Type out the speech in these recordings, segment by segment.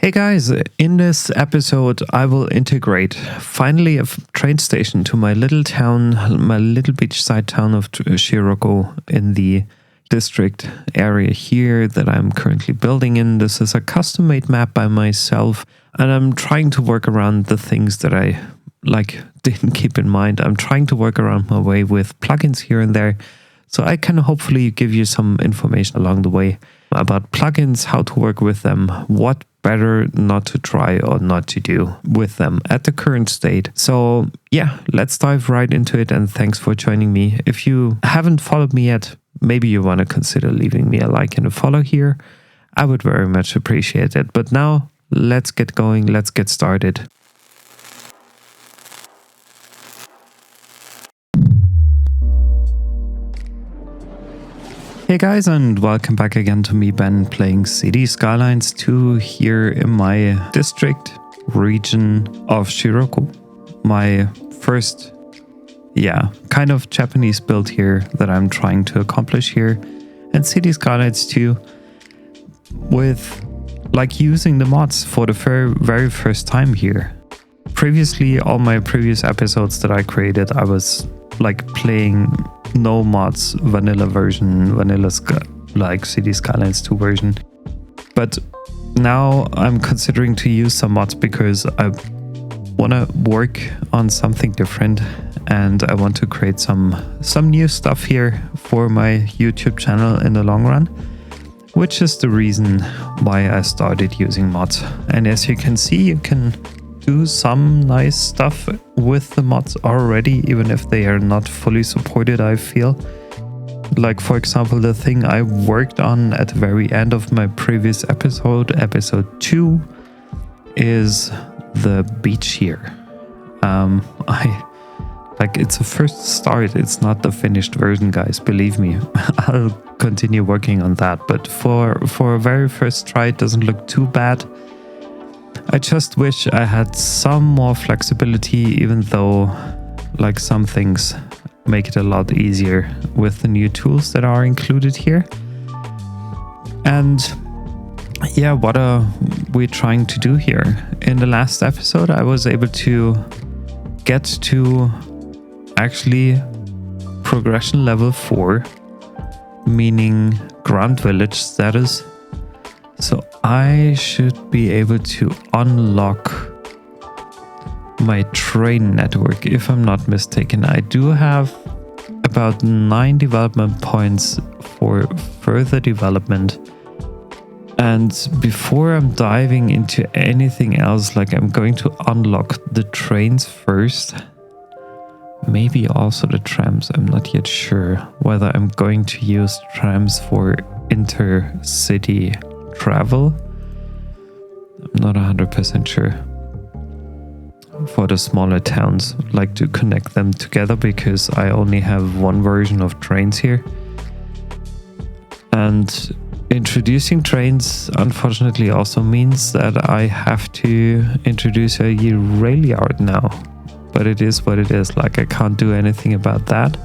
Hey guys, in this episode I will integrate finally a train station to my little town, my little beachside town of Shiroku in the district area here that I'm currently building in. This is a custom-made map by myself, and I'm trying to work around the things that I didn't keep in mind. I'm trying to work around my way with plugins here and there, so I can hopefully give you some information along the way about plugins, how to work with them, what better not to try or not to do with them at the current state. So yeah, let's dive right into it, and thanks for joining me. If you haven't followed me yet, maybe you want to consider leaving me a like and a follow here. I would very much appreciate it. But now let's get going, let's get started. Hey guys, and welcome back again to me, Ben, playing Cities Skylines 2 here in my district region of Shiroku. My first, kind of Japanese build here that I'm trying to accomplish here. And Cities Skylines 2 with using the mods for the very first time here. Previously, all my previous episodes that I created, I was playing no mods, vanilla version, Cities Skylines 2 version. But now I'm considering to use some mods because I want to work on something different, and I want to create some new stuff here for my YouTube channel in the long run, which is the reason why I started using mods. And as you can see, you can do some nice stuff with the mods already, even if they are not fully supported, I feel. For example, the thing I worked on at the very end of my previous episode 2, is the beach here. It's a first start, it's not the finished version, guys, believe me. I'll continue working on that, but for a very first try, it doesn't look too bad. I just wish I had some more flexibility, even though some things make it a lot easier with the new tools that are included here. And yeah, what are we trying to do here? In the last episode, I was able to get to actually progression level 4, meaning ground village status. So I should be able to unlock my train network, if I'm not mistaken. I do have about 9 development points for further development. And before I'm diving into anything else, I'm going to unlock the trains first. Maybe also the trams. I'm not yet sure whether I'm going to use trams for intercity travel. I'm not 100% sure. For the smaller towns, to connect them together, because I only have one version of trains here. And introducing trains, unfortunately, also means that I have to introduce a rail yard now. But it is what it is. I can't do anything about that.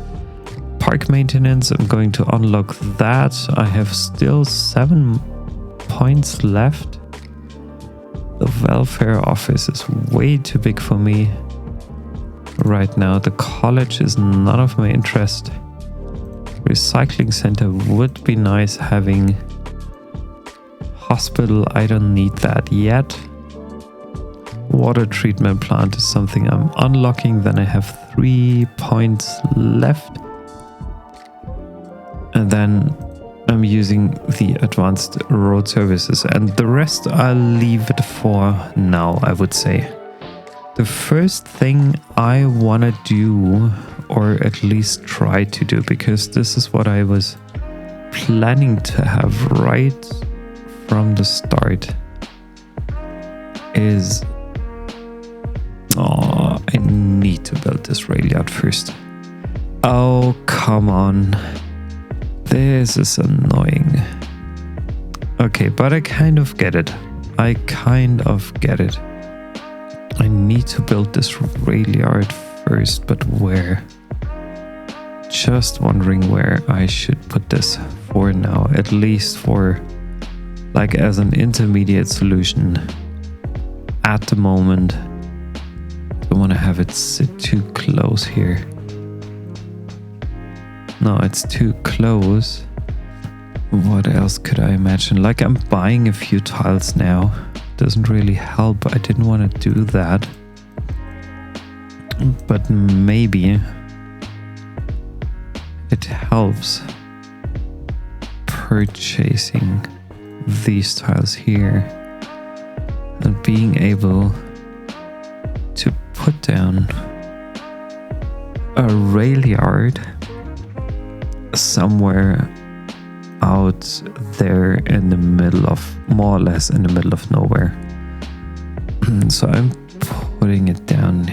Park maintenance, I'm going to unlock that. I have still 7 points left. The welfare office is way too big for me right now. The college is none of my interest. Recycling center would be nice having. Hospital, I don't need that yet. Water treatment plant is something I'm unlocking. Then I have 3 points left. And then I'm using the advanced road services, and the rest I'll leave it for now, I would say. The first thing I want to do, or at least try to do, because this is what I was planning to have right from the start, is I need to build this rail yard first. Oh, come on. This is annoying. Okay, but I kind of get it. I need to build this rail yard first, but where? Just wondering where I should put this for now, at least for as an intermediate solution at the moment. Don't want to have it sit too close here. No, it's too close. What else could I imagine? Like, I'm buying a few tiles now. Doesn't really help. I didn't want to do that. But maybe it helps purchasing these tiles here and being able to put down a rail yard somewhere out there in the middle of, more or less in the middle of nowhere. So I'm putting it down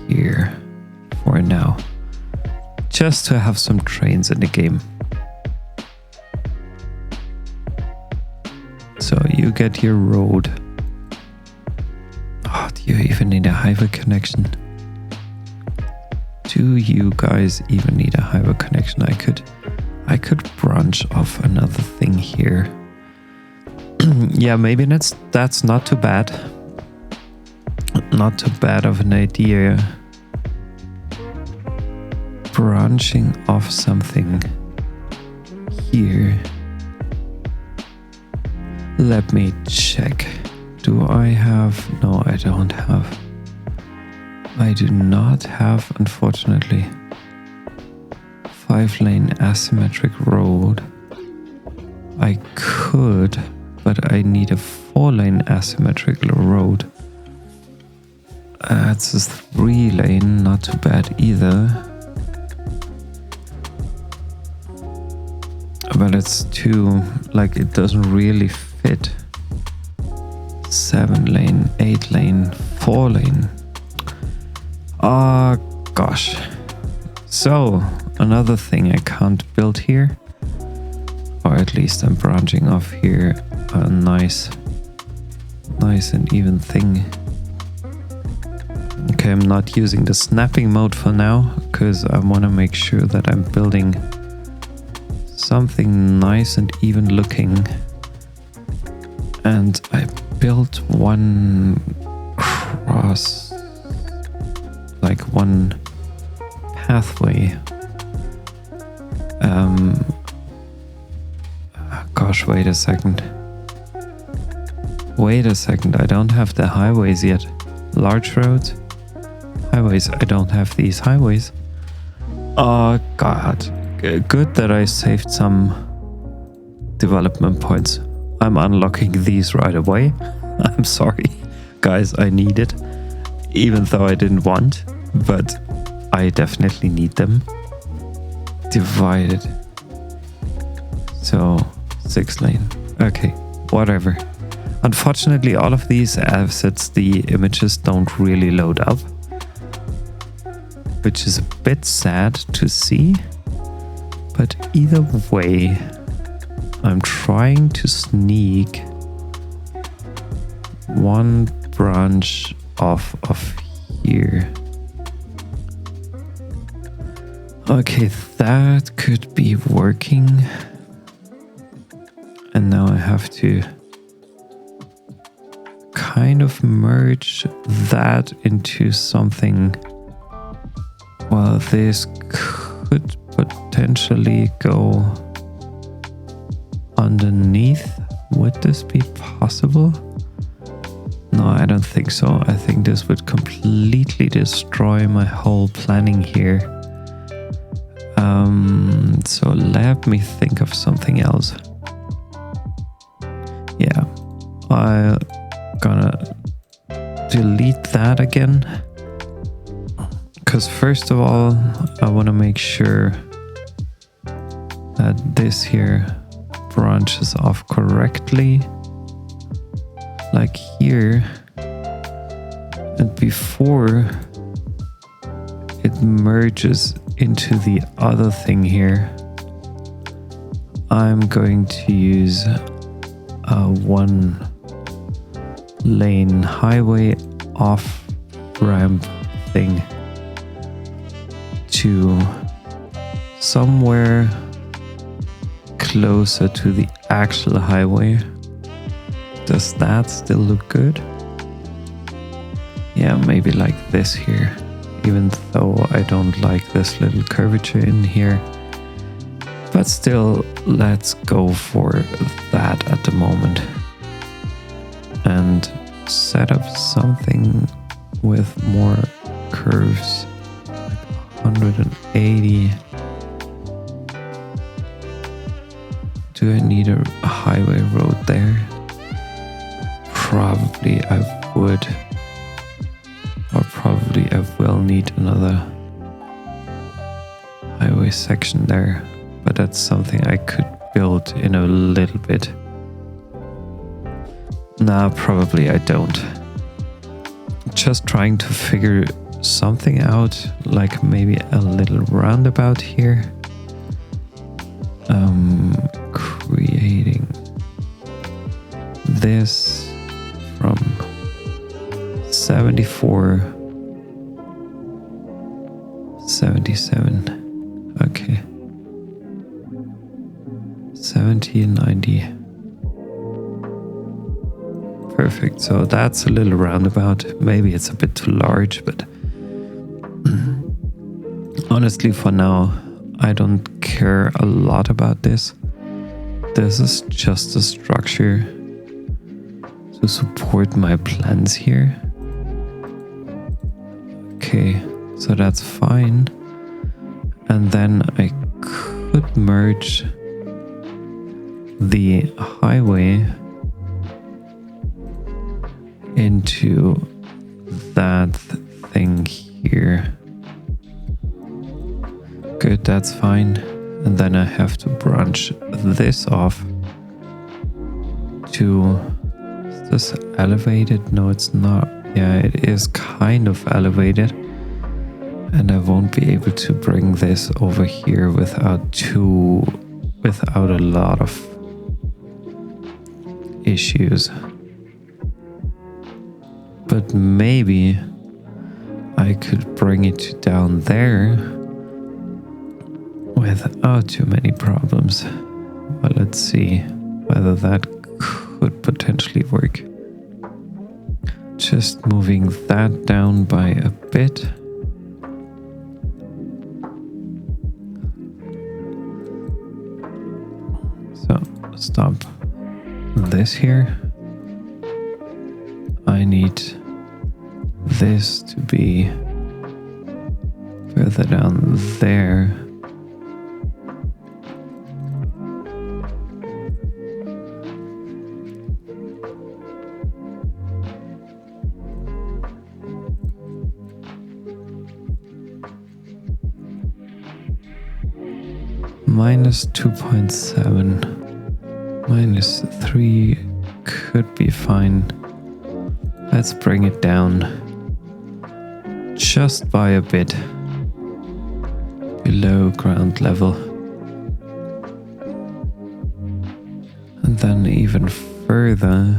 here for now, just to have some trains in the game. So you get your road. Oh, do you even need a highway connection? Do you guys even need a highway connection? I could branch off another thing here. Yeah, maybe that's not too bad. Not too bad of an idea. Branching off something here. Let me check. Do I have? No, I don't have. I do not have, unfortunately, 5-lane asymmetric road. I could, but I need a 4-lane asymmetric road. It's a 3-lane, not too bad either. But it's too, like, it doesn't really fit. 7-lane, 8-lane, 4-lane. Oh gosh. So another thing I can't build here, or at least I'm branching off here a nice and even thing. Okay, I'm not using the snapping mode for now because I want to make sure that I'm building something nice and even looking. And I built one cross, like one pathway. Gosh, wait a second. I don't have the highways yet. Large roads, highways. I don't have these highways. Oh god. Good that I saved some development points. I'm unlocking these right away. I'm sorry, guys, I need it. Even though I didn't want, but I definitely need them. Divided. So, 6-lane. Okay, whatever. Unfortunately, all of these assets, the images don't really load up, which is a bit sad to see. But either way, I'm trying to sneak one branch off of here. Okay, that could be working. And now I have to kind of merge that into something. Well, this could potentially go underneath. Would this be possible? No, I don't think so. I think this would completely destroy my whole planning here. So let me think of something else. Yeah, I'm gonna delete that again. Because first of all, I want to make sure that this here branches off correctly. Like here. And before it merges into the other thing here, I'm going to use a 1-lane highway off ramp thing to somewhere closer to the actual highway. Does that still look good? Yeah, maybe like this here, even though I don't like this little curvature in here. But still, let's go for that at the moment. And set up something with more curves, like 180. Do I need a highway road there? Probably I would. Or probably I will need another highway section there. But that's something I could build in a little bit. Nah, probably I don't. Just trying to figure something out, like maybe a little roundabout here. Creating this from 74, 77, okay, 70 and 90. Perfect, so that's a little roundabout. Maybe it's a bit too large, but honestly for now, I don't care a lot about this. This is just a structure to support my plans here. Okay, so that's fine. And then I could merge the highway into that thing here. Good, that's fine. And then I have to branch this off to... Is this elevated? No, it's not. Yeah, it is kind of elevated. And I won't be able to bring this over here without a lot of issues. But maybe I could bring it down there without too many problems. But let's see whether that could potentially work. Just moving that down by a bit. So stop this here. I need this to be further down there. Minus 2.7, minus 3 could be fine. Let's bring it down just by a bit below ground level. And then even further.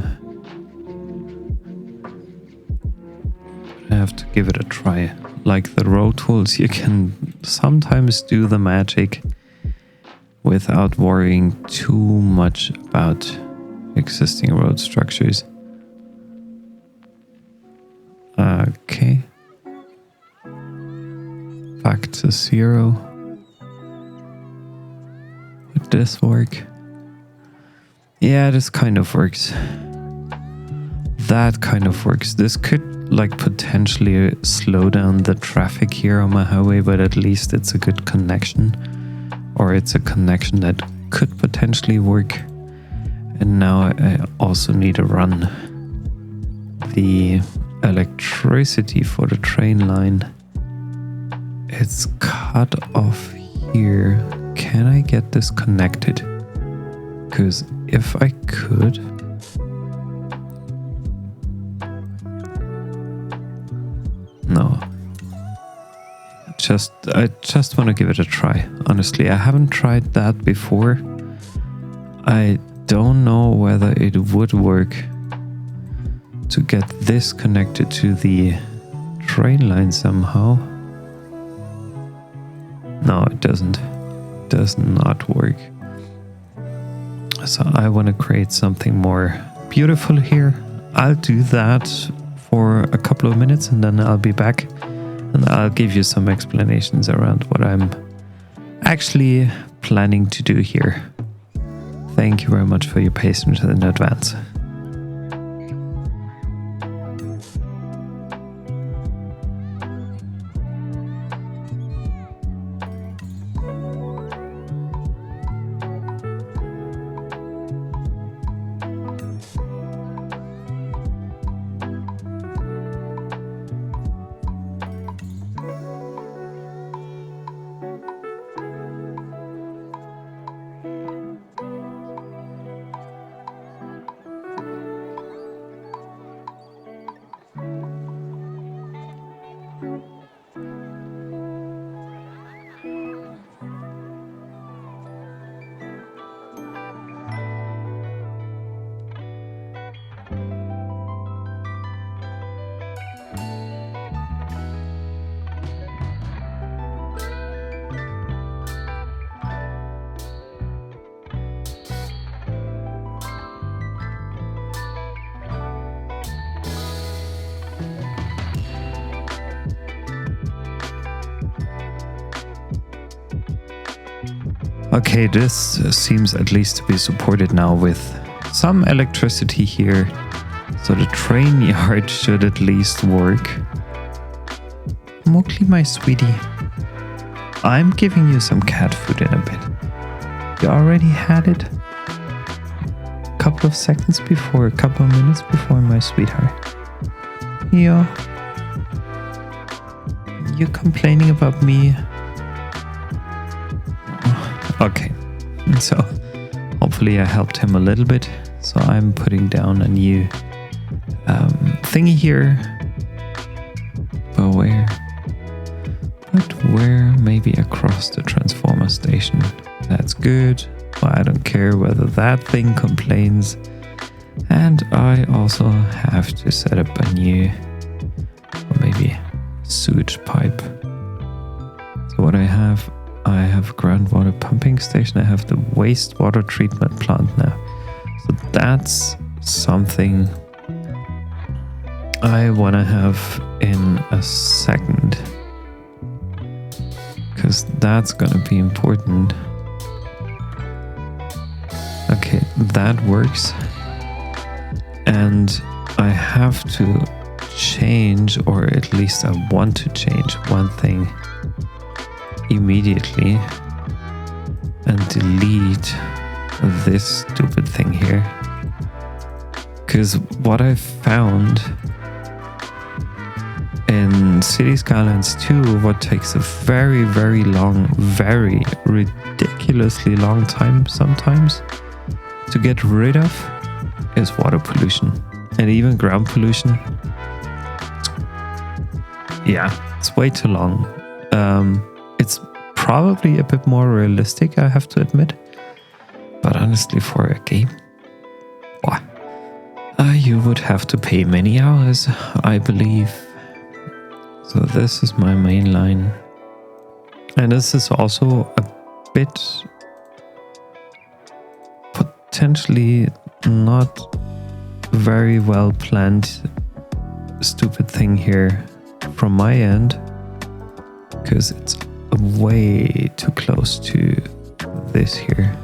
I have to give it a try. Like the road tools, you can sometimes do the magic without worrying too much about existing road structures. Okay. Back to 0. Would this work? Yeah, this kind of works. That kind of works. This could like potentially slow down the traffic here on my highway, but at least it's a good connection. Or it's a connection that could potentially work. And now I also need to run the electricity for the train line. It's cut off here. Can I get this connected? Because if I could... No. I just want to give it a try. Honestly, I haven't tried that before. I don't know whether it would work to get this connected to the train line somehow. No, it doesn't. It does not work. So I want to create something more beautiful here. I'll do that for a couple of minutes and then I'll be back and I'll give you some explanations around what I'm actually planning to do here. Thank you very much for your patience in advance. Okay, this seems at least to be supported now with some electricity here. So the train yard should at least work. Mowgli, my sweetie, I'm giving you some cat food in a bit. You already had it a couple of seconds before, a couple of minutes before, my sweetheart. Yeah. You complaining about me? Okay, so hopefully I helped him a little bit. So I'm putting down a new thingy here. But where? Maybe across the transformer station. That's good. Well, I don't care whether that thing complains. And I also have to set up a new, or maybe sewage pipe. So what I have a groundwater pumping station. I have the wastewater treatment plant now. So that's something I want to have in a second, because that's going to be important. Okay, that works. And I have to change, or at least I want to change one thing immediately and delete this stupid thing here, because what I found in Cities Skylines 2, what takes a very, very long, very ridiculously long time sometimes to get rid of is water pollution and even ground pollution. Yeah, it's way too long. It's probably a bit more realistic, I have to admit. But honestly, for a game, you would have to pay many hours, I believe. So this is my main line. And this is also a bit potentially not very well planned stupid thing here from my end, because it's way too close to this here.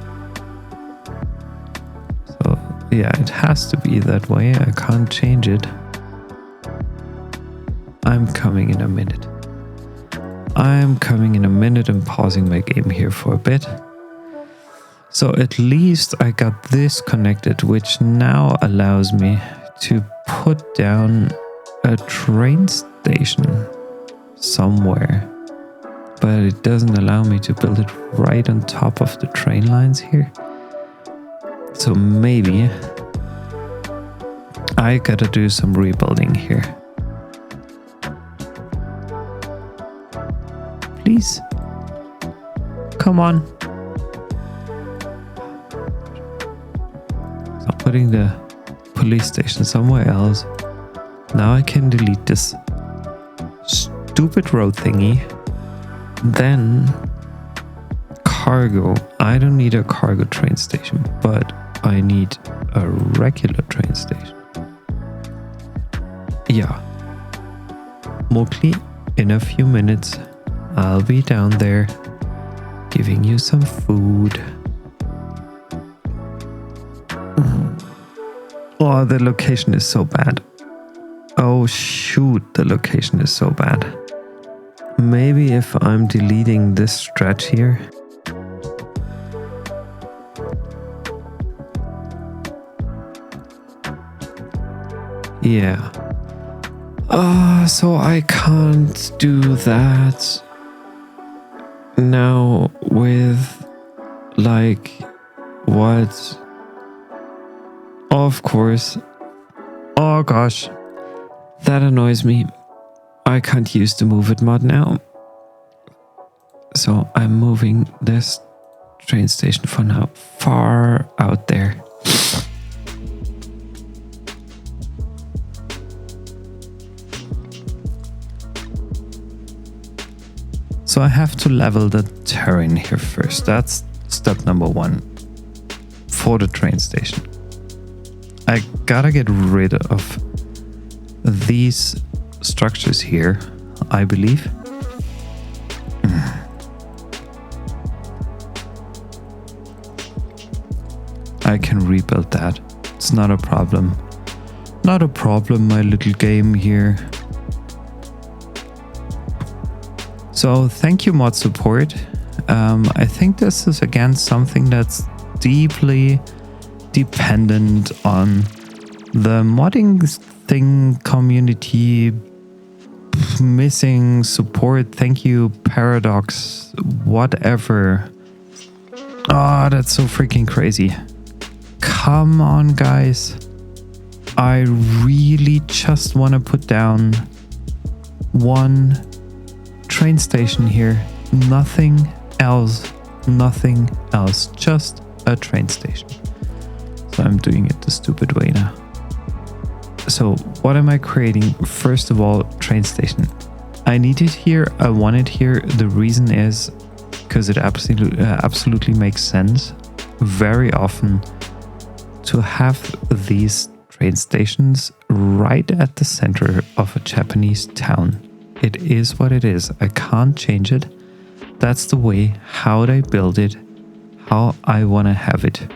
So yeah, it has to be that way. I can't change it. I'm coming in a minute. I'm pausing my game here for a bit. So at least I got this connected, which now allows me to put down a train station somewhere. But it doesn't allow me to build it right on top of the train lines here. So maybe I gotta do some rebuilding here. Please. Come on. So I'm putting the police station somewhere else. Now I can delete this stupid road thingy. Then cargo. I don't need a cargo train station, but I need a regular train station. Yeah. Mowgli, in a few minutes, I'll be down there giving you some food. Oh, the location is so bad. Oh shoot, the location is so bad. Maybe if I'm deleting this stretch here. Yeah. So I can't do that now with like what? Of course. Oh gosh. That annoys me. I can't use the Move It mod now. So I'm moving this train station for now far out there. So I have to level the terrain here first. That's step number 1 for the train station. I gotta get rid of these structures here, I believe. I can rebuild that. It's not a problem. Not a problem, my little game here. So thank you, mod support. I think this is again something that's deeply dependent on the modding thing community missing support. Thank you, Paradox, whatever. Oh, that's so freaking crazy. Come on, guys. I really just want to put down one train station here. Nothing else. Nothing else. Just a train station. So I'm doing it the stupid way now. So what am I creating? First of all, train station. I need it here. I want it here. The reason is because it absolutely makes sense very often to have these train stations right at the center of a Japanese town. It is what it is. I can't change it. That's the way how they build it, how I want to have it.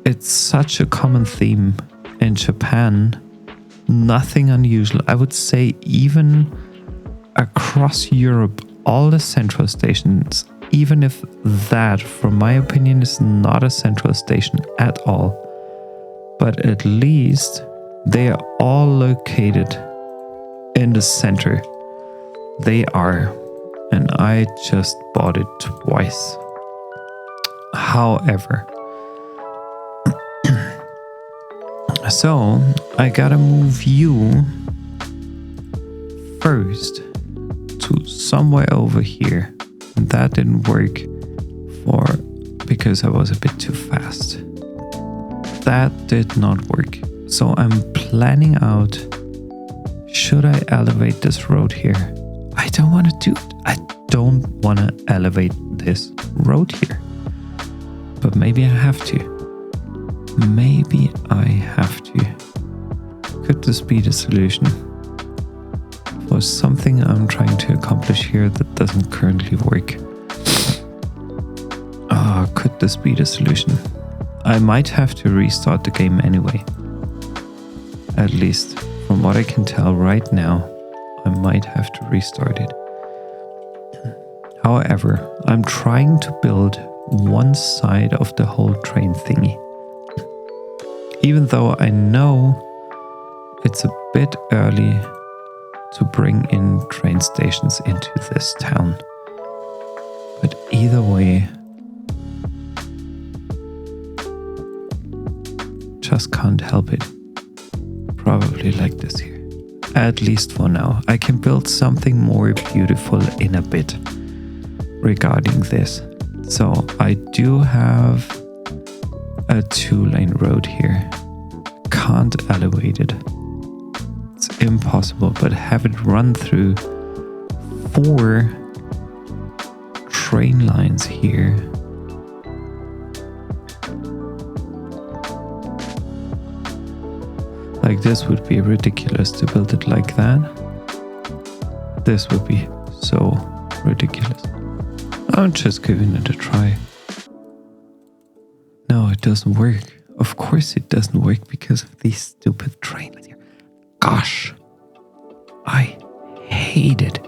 It's such a common theme in Japan. Nothing unusual. I would say even across Europe, all the central stations, even if that, from my opinion, is not a central station at all, but at least they are all located in the center. They are. And I just bought it twice. However, so I gotta move you first to somewhere over here. And that didn't work because I was a bit too fast. That did not work. So I'm planning out, should I elevate this road here? I don't want to do it. I don't want to elevate this road here. But maybe I have to. Maybe I have to. Could this be the solution for something I'm trying to accomplish here that doesn't currently work? Could this be the solution? I might have to restart the game anyway. At least from what I can tell right now, I might have to restart it. However, I'm trying to build one side of the whole train thingy. Even though I know it's a bit early to bring in train stations into this town. But either way, just can't help it. Probably like this here. At least for now. I can build something more beautiful in a bit regarding this. So I do have a 2-lane road here. Can't elevate it. It's impossible, but have it run through 4 train lines here. Like this would be ridiculous to build it like that. This would be so ridiculous. I'm just giving it a try. No, it doesn't work. Of course it doesn't work because of these stupid trains here. Gosh, I hate it.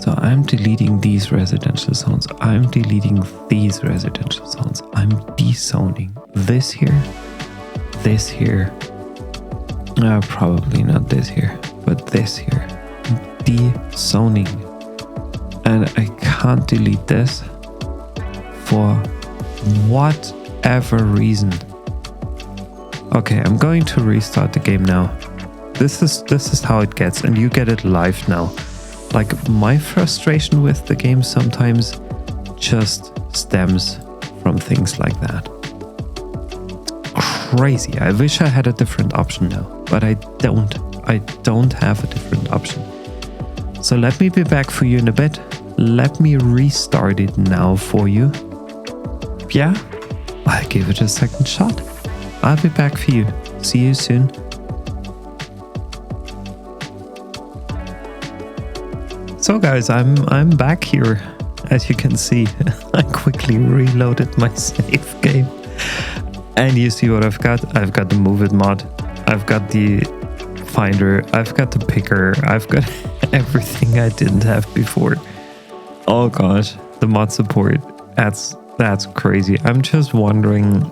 So I'm deleting these residential zones. I'm deleting these residential zones. I'm dezoning this here, this here. Probably not this here, but this here. Dezoning. And I can't delete this for whatever reason. Okay, I'm going to restart the game now. This is how it gets, and you get it live now. Like, my frustration with the game sometimes just stems from things like that. Crazy. I wish I had a different option now, but I don't. I don't have a different option. So let me be back for you in a bit. Let me restart it now for you. Yeah, I'll give it a second shot. I'll be back for you. See you soon. So guys, I'm back here. As you can see, I quickly reloaded my save game. And you see what I've got? I've got the Move It mod. I've got the Finder. I've got the Picker. I've got everything I didn't have before. Oh gosh, the mod support. That's crazy. I'm just wondering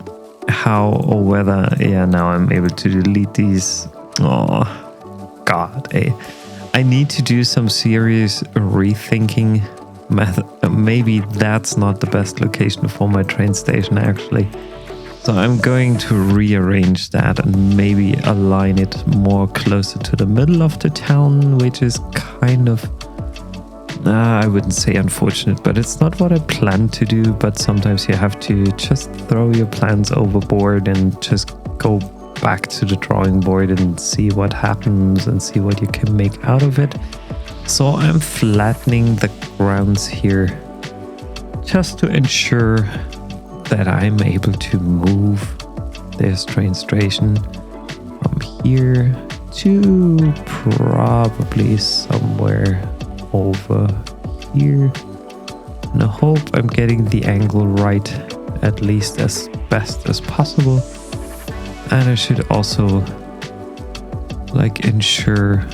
how or whether, yeah, now I'm able to delete these. Oh god, I need to do some serious rethinking. Maybe that's not the best location for my train station actually. So I'm going to rearrange that and maybe align it more closer to the middle of the town, which is kind of, I wouldn't say unfortunate, but it's not what I planned to do. But sometimes you have to just throw your plans overboard and just go back to the drawing board and see what happens and see what you can make out of it. So I'm flattening the grounds here just to ensure that I'm able to move this train station from here to probably somewhere over here. And I hope I'm getting the angle right, at least as best as possible. And I should also like ensure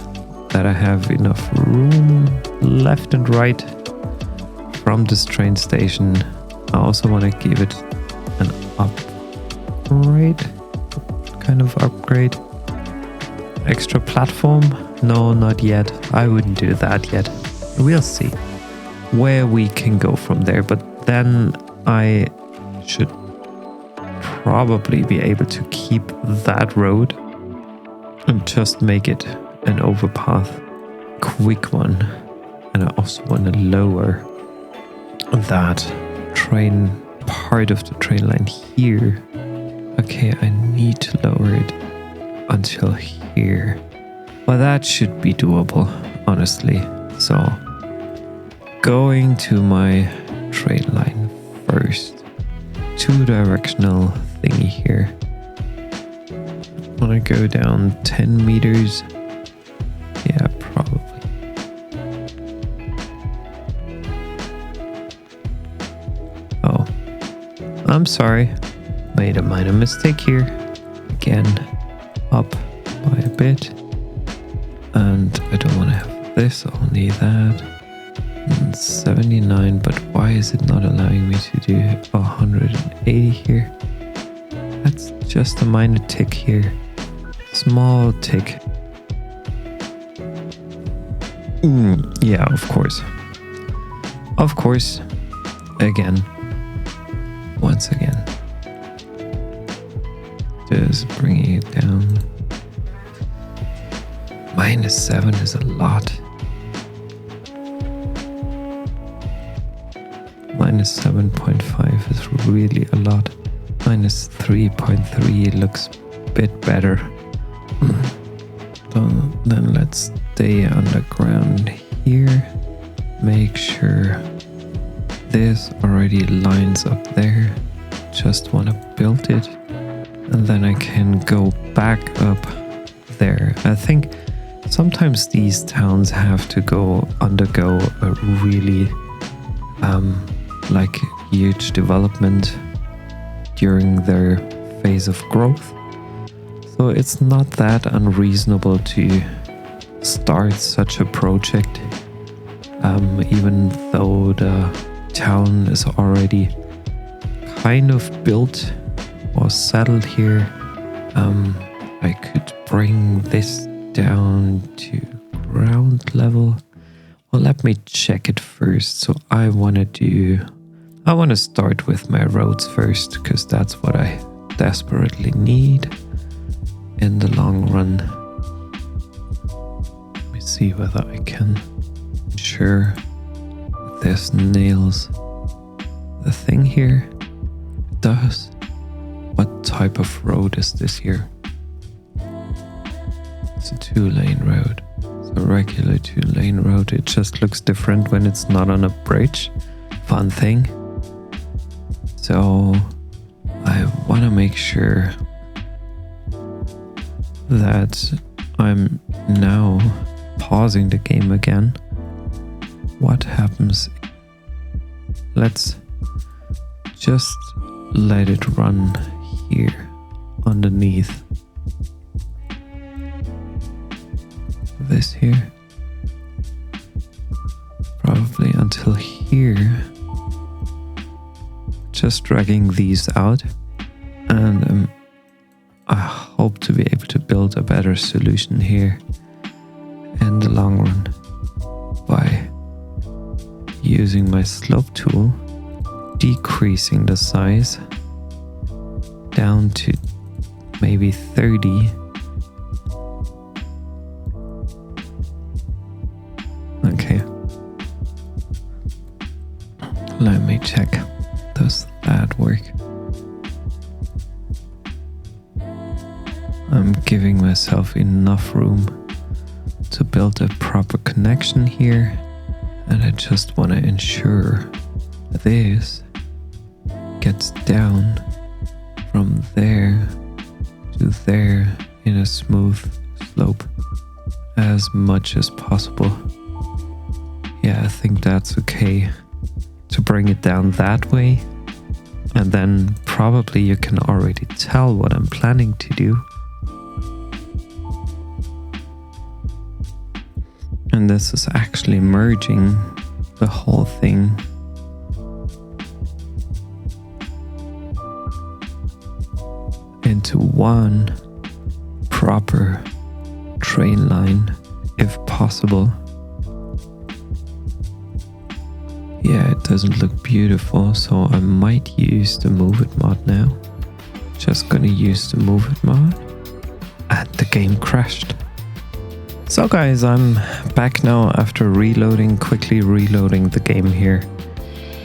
that I have enough room left and right from this train station. I also want to give it an upgrade, kind of upgrade. Extra platform? No, not yet. I wouldn't do that yet. We'll see where we can go from there. But then I should probably be able to keep that road and just make it an overpath, quick one. And I also want to lower that train part of the train line here. Okay, I need to lower it until here. Well, that should be doable, honestly. So, going to my train line first. 2-directional thingy here. I want to go down 10 meters. Yeah, probably. Oh, I'm sorry. Made a minor mistake here. Again, up by a bit. And I don't want to have this, only that. And 79, but why is it not allowing me to do 180 here? That's just a minor tick here. Small tick. Yeah, of course. Of course. Again. Once again. Just bringing it down. -7 is a lot. -7.5 is really a lot. -3.3 looks a bit better. So then let's stay underground here. Make sure this already lines up there. Just want to build it. And then I can go back up there. I think sometimes these towns have to undergo a really like huge development during their phase of growth. So it's not that unreasonable to start such a project, even though the town is already kind of built or settled here. I could bring this down to ground level. Well, let me check it first. So I want to start with my roads first, because that's what I desperately need in the long run. Let me see whether I can ensure this nails the thing here. It does. What type of road is this here? It's a 2-lane road. It's a regular 2-lane road. It just looks different when it's not on a bridge. Fun thing. So I want to make sure that I'm now pausing the game again. What happens? Let's just let it run here underneath this here, probably until here, just dragging these out, and I hope to be able to build a better solution here in the long run by using my slope tool, decreasing the size down to maybe 30. Okay. Let me check. Does that work? I'm giving myself enough room to build a proper connection here, and I just want to ensure this gets down from there to there in a smooth slope as much as possible. Yeah, I think that's okay to bring it down that way, and then probably you can already tell what I'm planning to do. And this is actually merging the whole thing into one proper train line, if possible. Yeah, it doesn't look beautiful, so I might use the Move It mod now. Just gonna use the Move It mod, and the game crashed. So guys, I'm back now after quickly reloading the game here.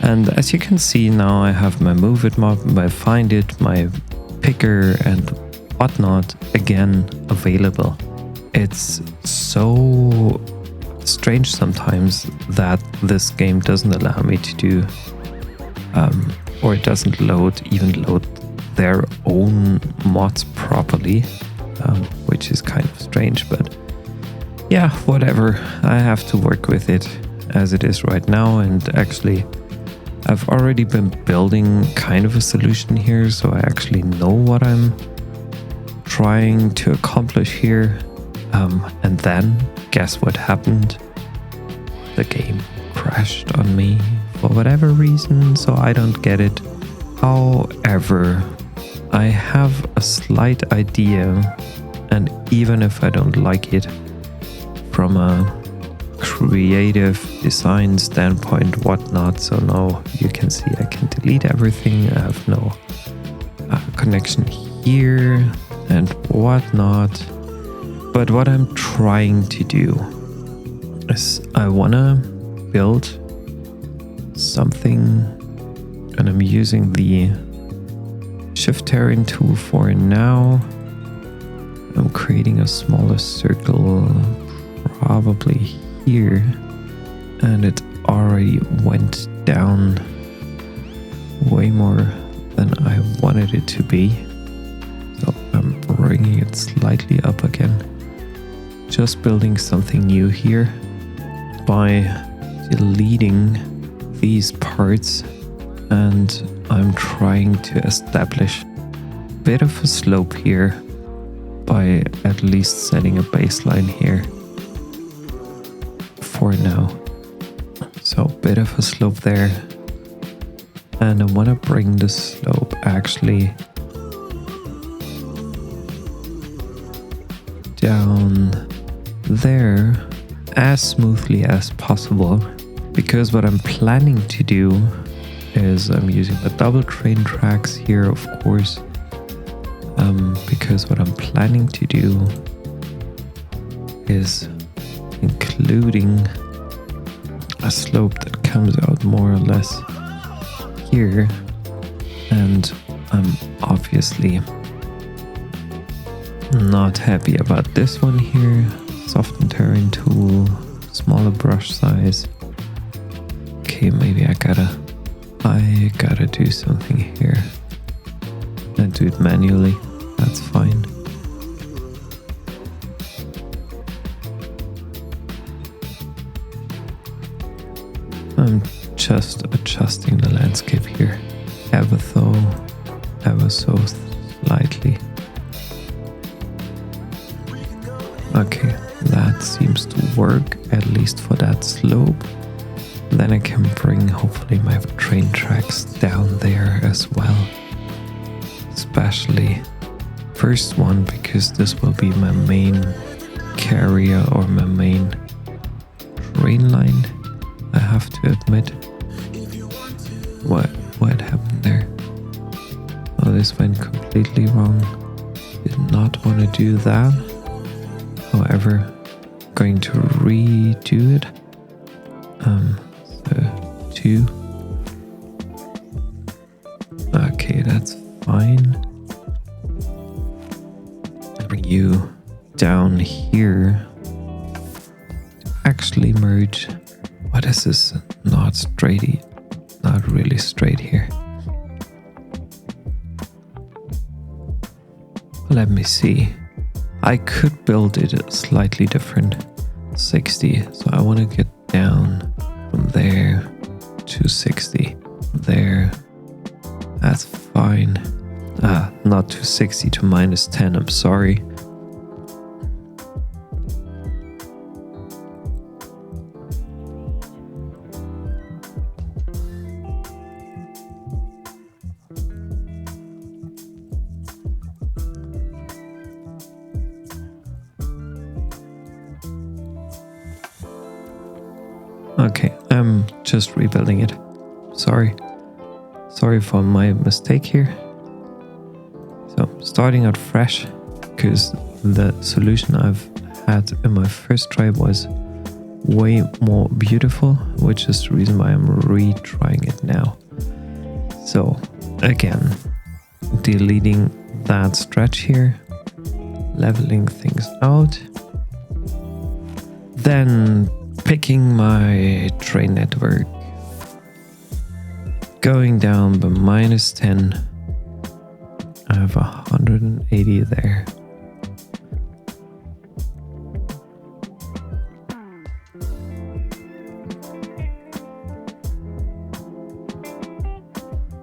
And as you can see now, I have my Move It mod, my Find It, my Picker and whatnot again available. It's so strange sometimes that this game doesn't allow me to do, or it doesn't even load their own mods properly, which is kind of strange, but yeah, whatever. I have to work with it as it is right now, and actually I've already been building kind of a solution here, so I actually know what I'm trying to accomplish here. And then guess what happened? The game crashed on me for whatever reason, so I don't get it. However, I have a slight idea, and even if I don't like it from a creative design standpoint, whatnot, so now you can see I can delete everything. I have no connection here and whatnot. But what I'm trying to do is I want to build something, and I'm using the Shift Terrain tool for now. I'm creating a smaller circle probably here, and it already went down way more than I wanted it to be. So I'm bringing it slightly up again. Just building something new here by deleting these parts, and I'm trying to establish a bit of a slope here by at least setting a baseline here for now. So a bit of a slope there, and I want to bring the slope actually down there as smoothly as possible, because what I'm planning to do is I'm using the double train tracks here, of course, because what I'm planning to do is including a slope that comes out more or less here, and I'm obviously not happy about this one here. Soften terrain tool, smaller brush size. Okay, maybe I gotta do something here and do it manually. That's fine. I'm just adjusting the landscape here ever so slightly. Okay, that seems to work, at least for that slope. Then I can bring hopefully my train tracks down there as well. Especially first one, because this will be my main carrier or my main train line, I have to admit. What happened there? Oh, this went completely wrong. Did not want to do that. However, I'm going to redo it. So 2. Okay, that's fine. I'll bring you down here to actually merge. What is this? Not straighty. Not really straight here. Let me see. I could build it slightly different. 60. So I want to get down from there to 60. There. That's fine. Not to 60, to -10. I'm sorry. Okay, I'm just rebuilding it. Sorry for my mistake here. So, starting out fresh, because the solution I've had in my first try was way more beautiful, which is the reason why I'm retrying it now. So, again, deleting that stretch here, leveling things out, then picking my train network, going down by -10. I have 180 there.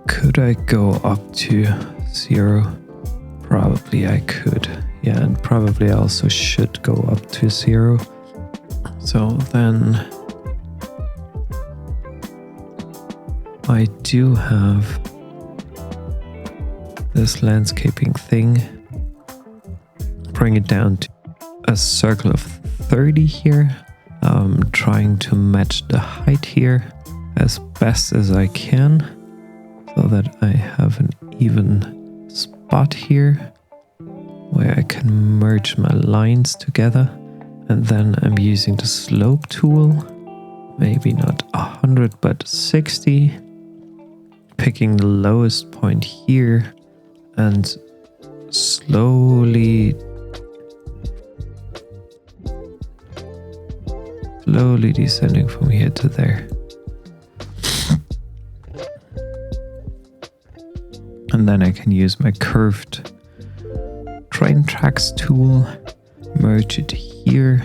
Could I go up to 0? Probably I could. Yeah, and probably I also should go up to 0. So then I do have this landscaping thing. Bring it down to a circle of 30 here. Trying to match the height here as best as I can, so that I have an even spot here where I can merge my lines together. And then I'm using the slope tool, maybe not 100 but 60, picking the lowest point here and slowly descending from here to there. And then I can use my curved train tracks tool, merge it here.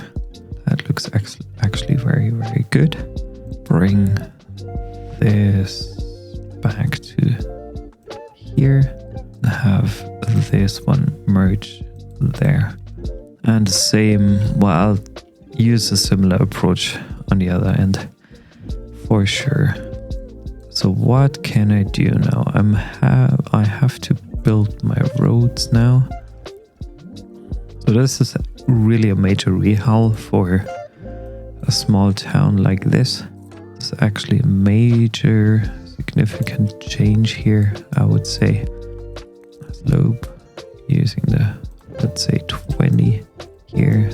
That looks actually very, very good. Bring this back to here. Have this one merge there. And the same, well, I'll use a similar approach on the other end for sure. So what can I do now? I have to build my roads now. So this is really a major rehaul for a small town like this. It's actually a major significant change here, I would say. Slope using the, let's say, 20 here.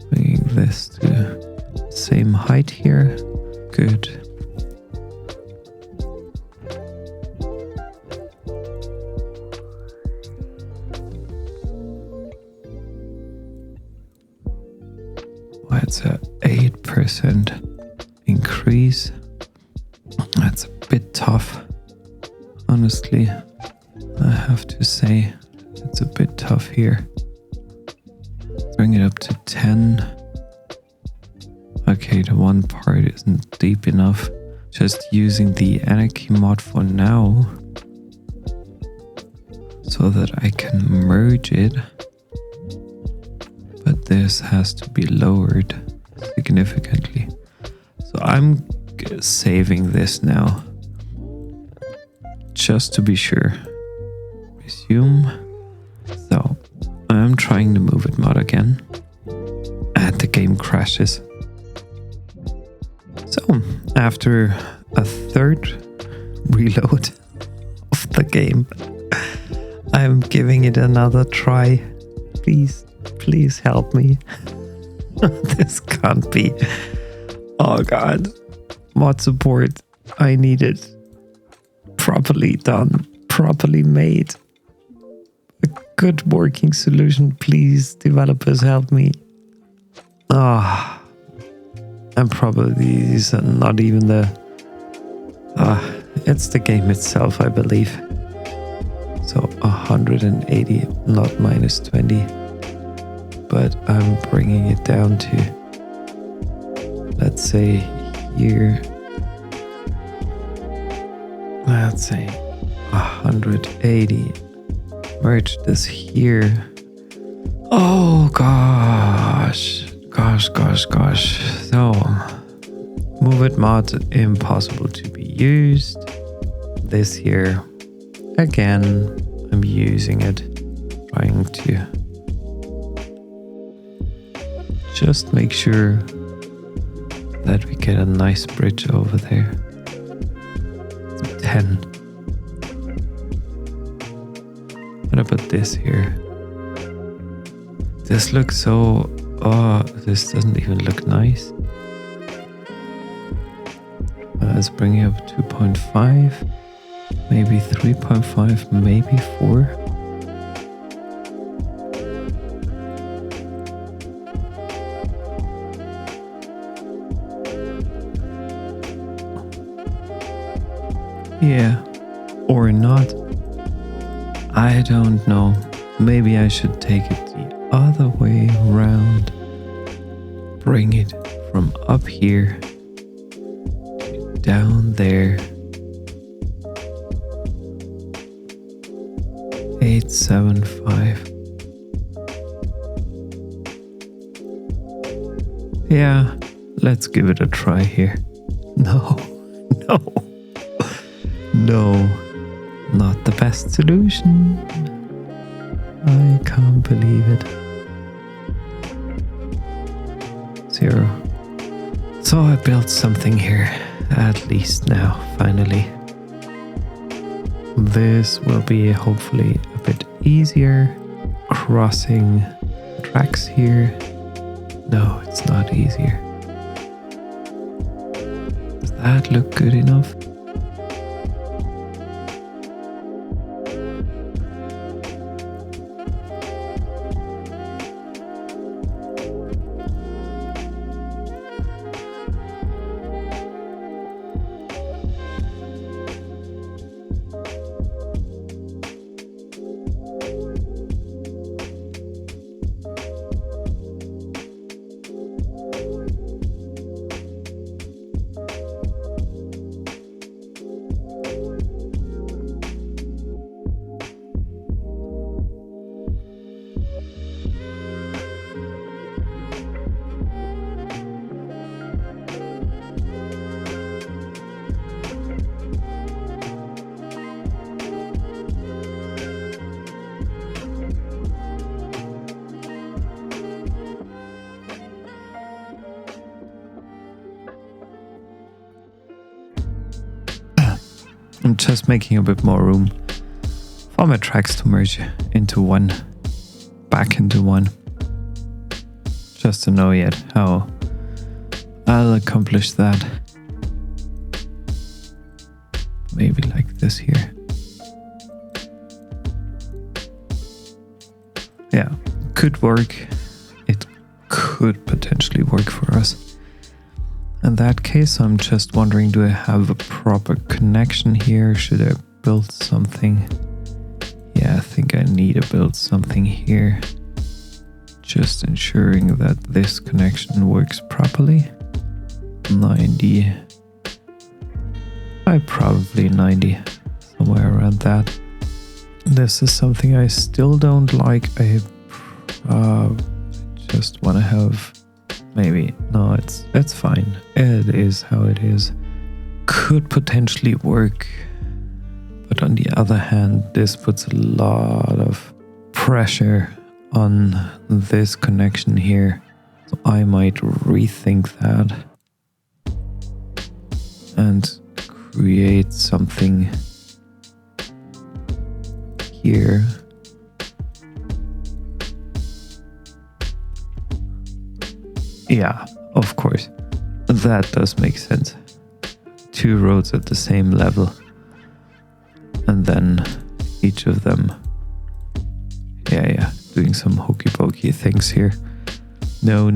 Bringing this to same height here. Good. Well, it's a 8% increase. That's a bit tough. Honestly, I have to say it's a bit tough here. Bring it up to 10. Okay, the one part isn't deep enough. Just using the anarchy mod for now so that I can merge it. But this has to be lowered significantly. So I'm saving this now. Just to be sure. Resume. So I'm trying the move it mod again. And the game crashes. So after a third reload of the game, I'm giving it another try. Please help me. This can't be. Oh god. Mod support. I need it. Properly done, properly made. A good working solution, please, developers, help me. And probably these are not even the... it's the game itself, I believe. So 180, not minus 20. But I'm bringing it down to, let's say, here. Let's say 180. Merge this here. Oh gosh. So move it mod impossible to be used. This here again, I'm using it, trying to just make sure that we get a nice bridge over there. 10. What about this here? This looks so... Oh, this doesn't even look nice. Let's bring it up 2.5. Maybe 3.5, maybe 4. Yeah, or not. I don't know. Maybe I should take it the other way around. Bring it from up here to down there. 875. Yeah, let's give it a try here. No. No, not the best solution. I can't believe it. 0. So I built something here, at least now, finally. This will be hopefully a bit easier. Crossing tracks here. No, it's not easier. Does that look good enough? I'm just making a bit more room for my tracks to merge into one, back into one. Just to know yet how I'll accomplish that. Maybe like this here. Yeah, could work. It could potentially work for us. In that case, I'm just wondering, do I have a proper connection here? Should I build something? Yeah, I think I need to build something here. Just ensuring that this connection works properly. 90. Probably 90. Somewhere around that. This is something I still don't like. I just want to have maybe. No, it's fine. It is how it is. Could potentially work. But on the other hand, this puts a lot of pressure on this connection here. So I might rethink that and create something here. Yeah, of course. That does make sense. 2 roads at the same level. And then each of them. Yeah. Doing some hokey pokey things here. No.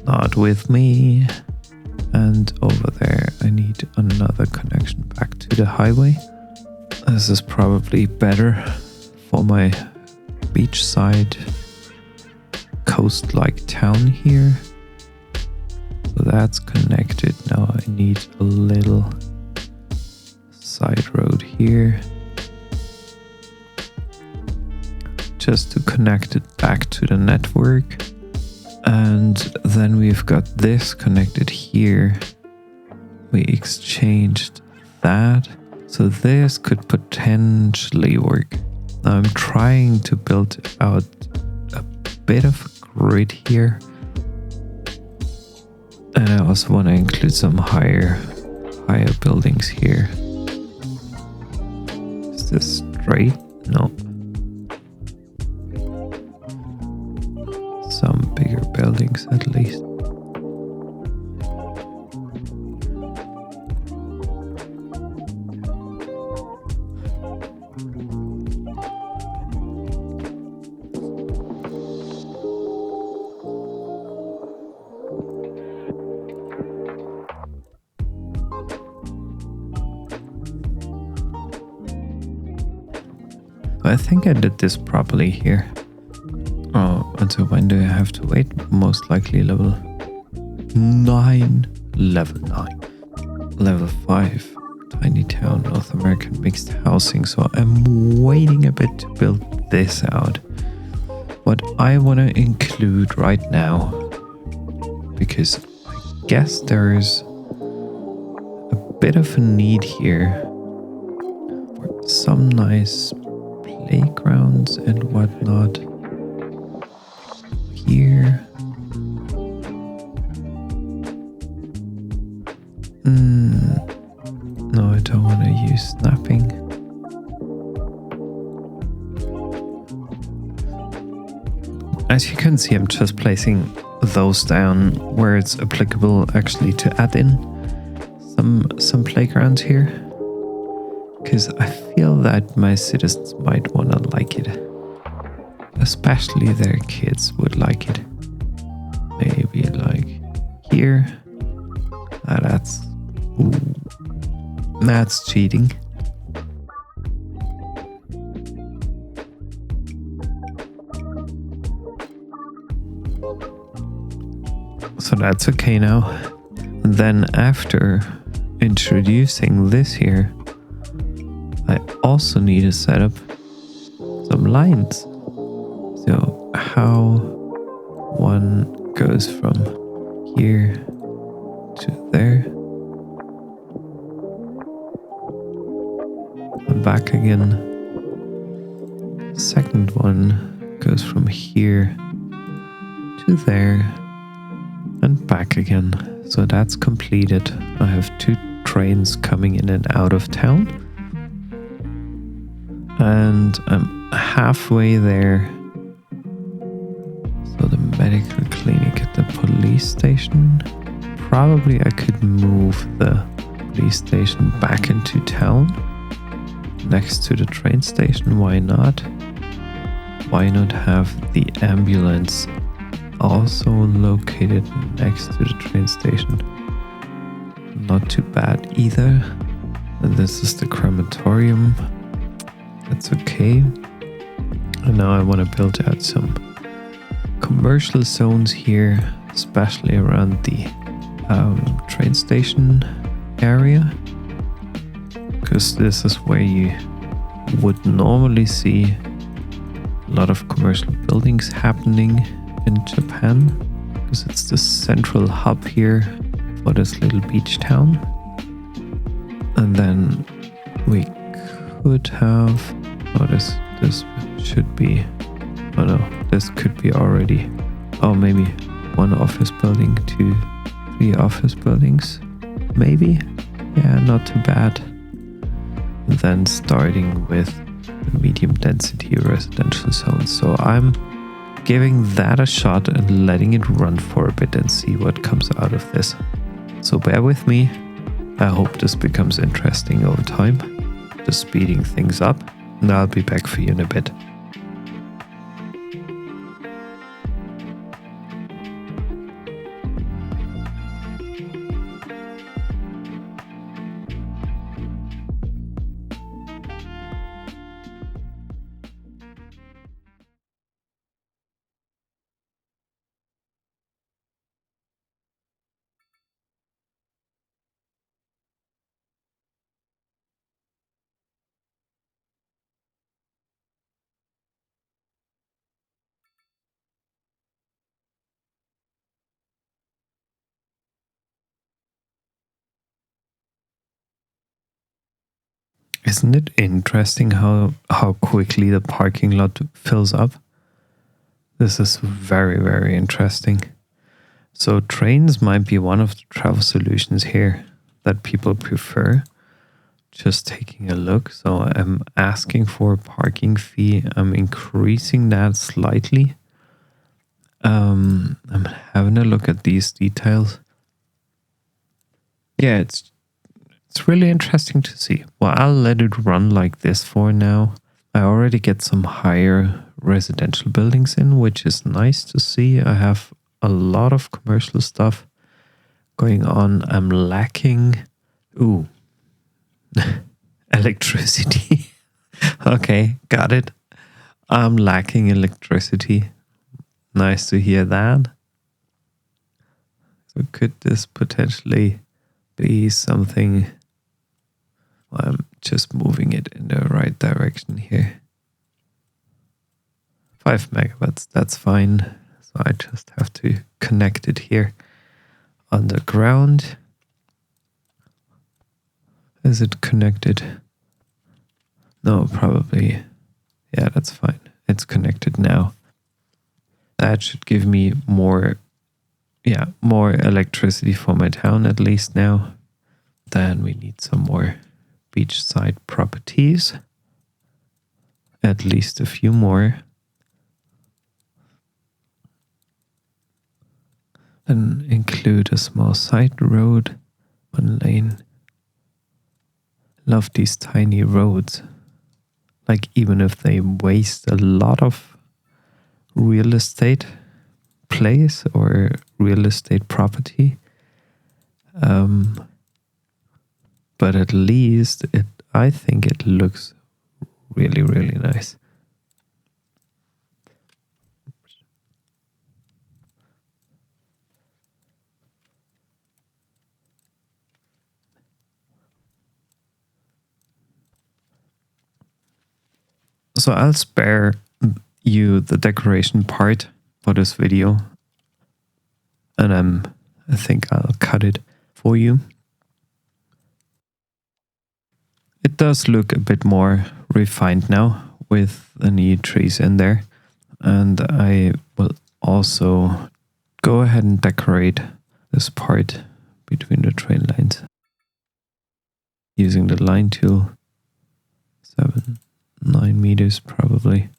Not with me. And over there, I need another connection back to the highway. This is probably better for my beachside coast-like town here. So that's connected. Now I need a little side road here. Just to connect it back to the network. And then we've got this connected here. We exchanged that. So this could potentially work. Now I'm trying to build out a bit of a grid here. And I also want to include some higher buildings here. Is this straight? No. Some bigger buildings at least. I think I did this properly here. Oh, until when do I have to wait? Most likely level 9. Level 9. Level 5. Tiny town, North American mixed housing. So I'm waiting a bit to build this out. What I want to include right now, because I guess there's a bit of a need here for some nice playgrounds and whatnot. Here. No, I don't want to use snapping. As you can see, I'm just placing those down where it's applicable actually to add in some playgrounds here. Because I feel that my citizens might want to like it. Especially their kids would like it. Maybe like here. That's cheating. So that's okay now. And then after introducing this here, I also need to set up some lines. So how one goes from here to there and back again. Second one goes from here to there and back again. So that's completed. I have two trains coming in and out of town. And I'm halfway there. So the medical clinic at the police station. Probably I could move the police station back into town next to the train station. Why not? Why not have the ambulance also located next to the train station? Not too bad either. And this is the crematorium. That's okay. And now I want to build out some commercial zones here, especially around the train station area, because this is where you would normally see a lot of commercial buildings happening in Japan, because it's the central hub here for this little beach town. And then we could have, oh, this should be, oh no, this could be already, oh, maybe one office building, 2, 3 office buildings, maybe. Yeah, not too bad. And then starting with the medium density residential zones. So I'm giving that a shot and letting it run for a bit and see what comes out of this. So bear with me. I hope this becomes interesting over time. Just speeding things up, and I'll be back for you in a bit. Isn't it interesting how quickly the parking lot fills up? This is very, very interesting. So trains might be one of the travel solutions here that people prefer. Just taking a look. So I'm asking for a parking fee. I'm increasing that slightly. I'm having a look at these details. Yeah, it's really interesting to see. Well, I'll let it run like this for now. I already get some higher residential buildings in, which is nice to see. I have a lot of commercial stuff going on. I'm lacking... Ooh. Electricity. Okay, got it. I'm lacking electricity. Nice to hear that. So could this potentially be something... Well, I'm just moving it in the right direction here. 5 megawatts, that's fine. So I just have to connect it here on the ground. Is it connected? No, probably. Yeah, that's fine. It's connected now. That should give me more electricity for my town at least now. Then we need some more beachside properties. At least a few more. Then include a small side road, 1 lane. Love these tiny roads. Like, even if they waste a lot of real estate place or real estate property, but at least I think it looks really, really nice. So I'll spare you the decoration part for this video, and I think I'll cut it for you. It does look a bit more refined now with the new trees in there, and I will also go ahead and decorate this part between the train lines. using the line tool. 9 meters probably.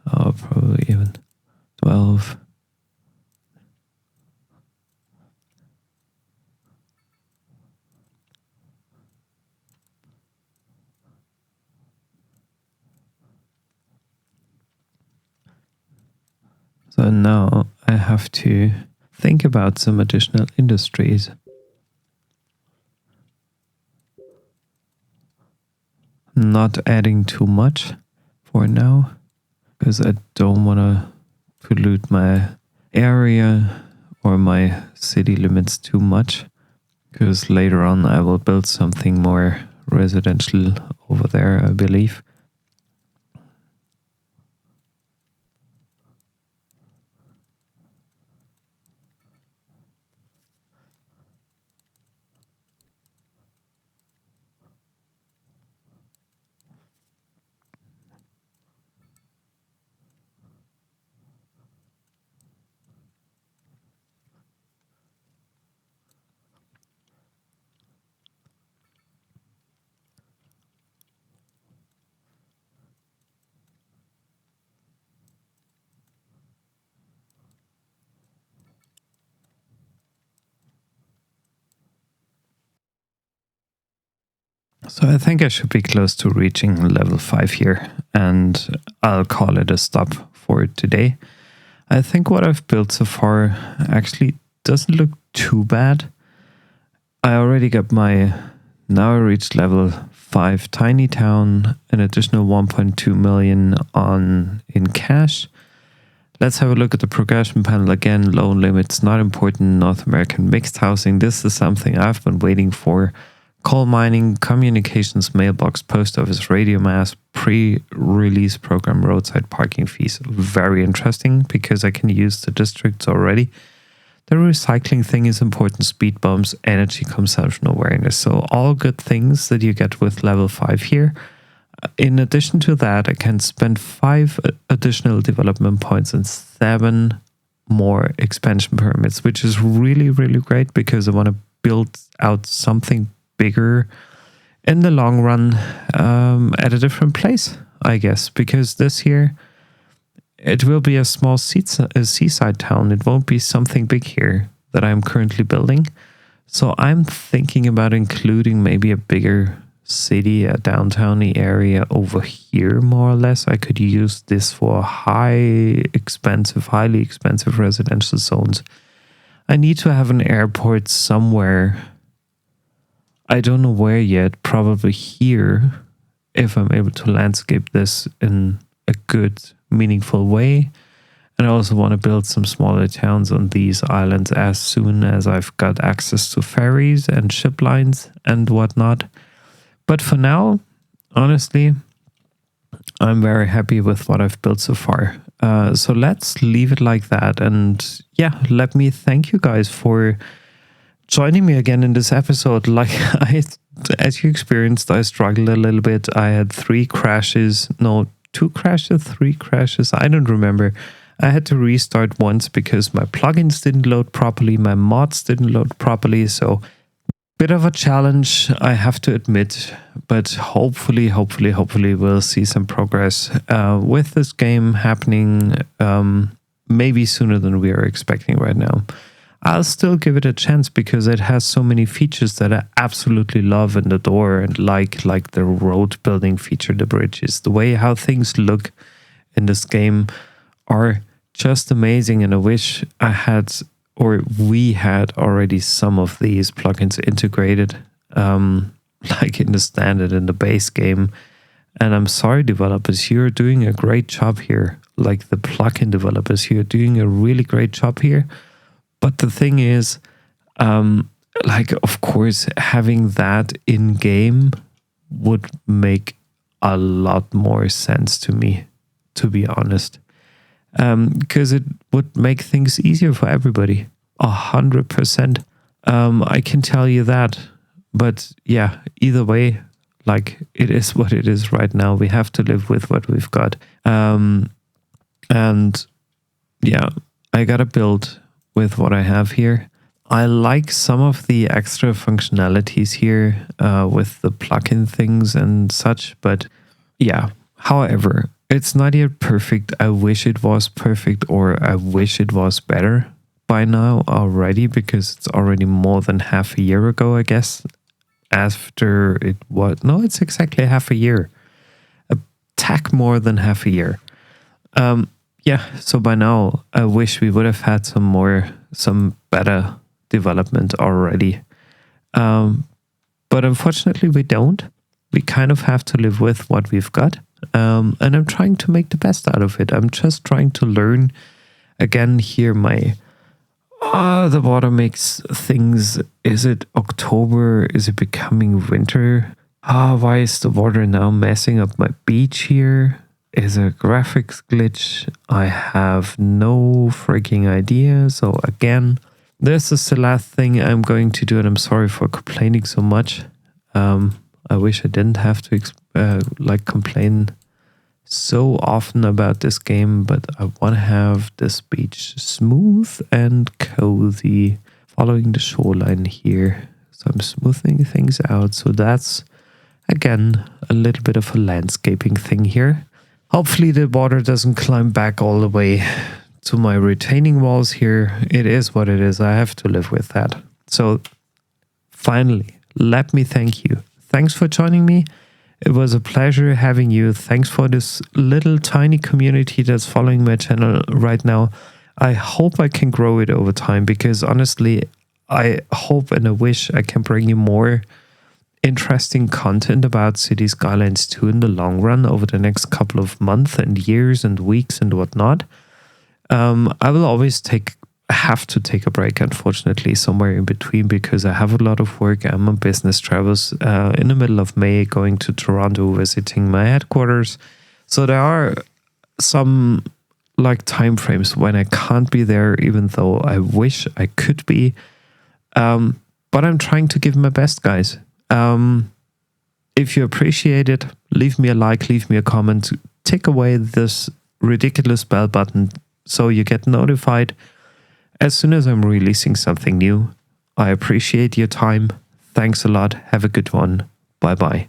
Probably even 12. So now I have to think about some additional industries. Not adding too much for now, because I don't want to pollute my area or my city limits too much, because later on I will build something more residential over there, I believe. So I think I should be close to reaching level 5 here, and I'll call it a stop for today. I think what I've built so far actually doesn't look too bad. I already got now I reached level 5 tiny town, an additional 1.2 million in cash. Let's have a look at the progression panel again. Loan limits not important. North American mixed housing. This is something I've been waiting for. Coal mining, communications, mailbox, post office, radio mass, pre-release program, roadside parking fees. Very interesting because I can use the districts already. The recycling thing is important. Speed bumps, energy consumption awareness. So all good things that you get with level 5 here. In addition to that, I can spend 5 additional development points and 7 more expansion permits, which is really, really great because I want to build out something bigger in the long run at a different place, I guess, because this year it will be a small seaside town. It won't be something big here that I'm currently building. So I'm thinking about including maybe a bigger city, a downtowny area over here, more or less. I could use this for highly expensive residential zones. I need to have an airport somewhere. I don't know where yet, probably here, if I'm able to landscape this in a good, meaningful way. And I also want to build some smaller towns on these islands as soon as I've got access to ferries and ship lines and whatnot. But for now, honestly, I'm very happy with what I've built so far. So let's leave it like that. And yeah, let me thank you guys for joining me again in this episode. As you experienced, I struggled a little bit. I had 3 crashes. No, 2 crashes, 3 crashes. I don't remember. I had to restart once because my plugins didn't load properly. My mods didn't load properly. So bit of a challenge, I have to admit. But hopefully we'll see some progress with this game happening maybe sooner than we are expecting right now. I'll still give it a chance because it has so many features that I absolutely love in the door, and like the road building feature, the bridges, the way how things look in this game are just amazing. And I wish I had, or we had already some of these plugins integrated, like in the standard, in the base game. And I'm sorry, developers, you're doing a great job here. Like the plugin developers, you're doing a really great job here. But the thing is, of course, having that in game would make a lot more sense to me, to be honest, because it would make things easier for everybody. 100%. I can tell you that. But yeah, either way, it is what it is right now. We have to live with what we've got. And yeah, I gotta build with what I have here. I like some of the extra functionalities here with the plugin things and such, but yeah, however, it's not yet perfect. I wish it was perfect, or I wish it was better by now already, because it's already more than half a year ago, I guess. After it was, no, it's exactly half a year. A tack more than half a year. Yeah, so by now, I wish we would have had some better development already. But unfortunately, we don't. We kind of have to live with what we've got. And I'm trying to make the best out of it. I'm just trying to learn. Again, here the water makes things. Is it October? Is it becoming winter? Why is the water now messing up my beach here? Is a graphics glitch? I have no freaking idea. So again, this is the last thing I'm going to do, and I'm sorry for complaining so much. I wish I didn't have to complain so often about this game, but I want to have this beach smooth and cozy, following the shoreline here. So I'm smoothing things out. So that's, again, a little bit of a landscaping thing here. Hopefully the water doesn't climb back all the way to my retaining walls here. It is what it is. I have to live with that. So finally, let me thank you. Thanks for joining me. It was a pleasure having you. Thanks for this little tiny community that's following my channel right now. I hope I can grow it over time, because honestly, I hope and I wish I can bring you more interesting content about Cities Skylines 2 in the long run, over the next couple of months and years and weeks and whatnot. I will always have to take a break, unfortunately, somewhere in between, because I have a lot of work. I'm on business travels in the middle of May, going to Toronto, visiting my headquarters. So there are some time frames when I can't be there, even though I wish I could be. But I'm trying to give my best, guys. If you appreciate it, leave me a like, leave me a comment, take away this ridiculous bell button so you get notified as soon as I'm releasing something new. I appreciate your time. Thanks a lot. Have a good one. Bye bye.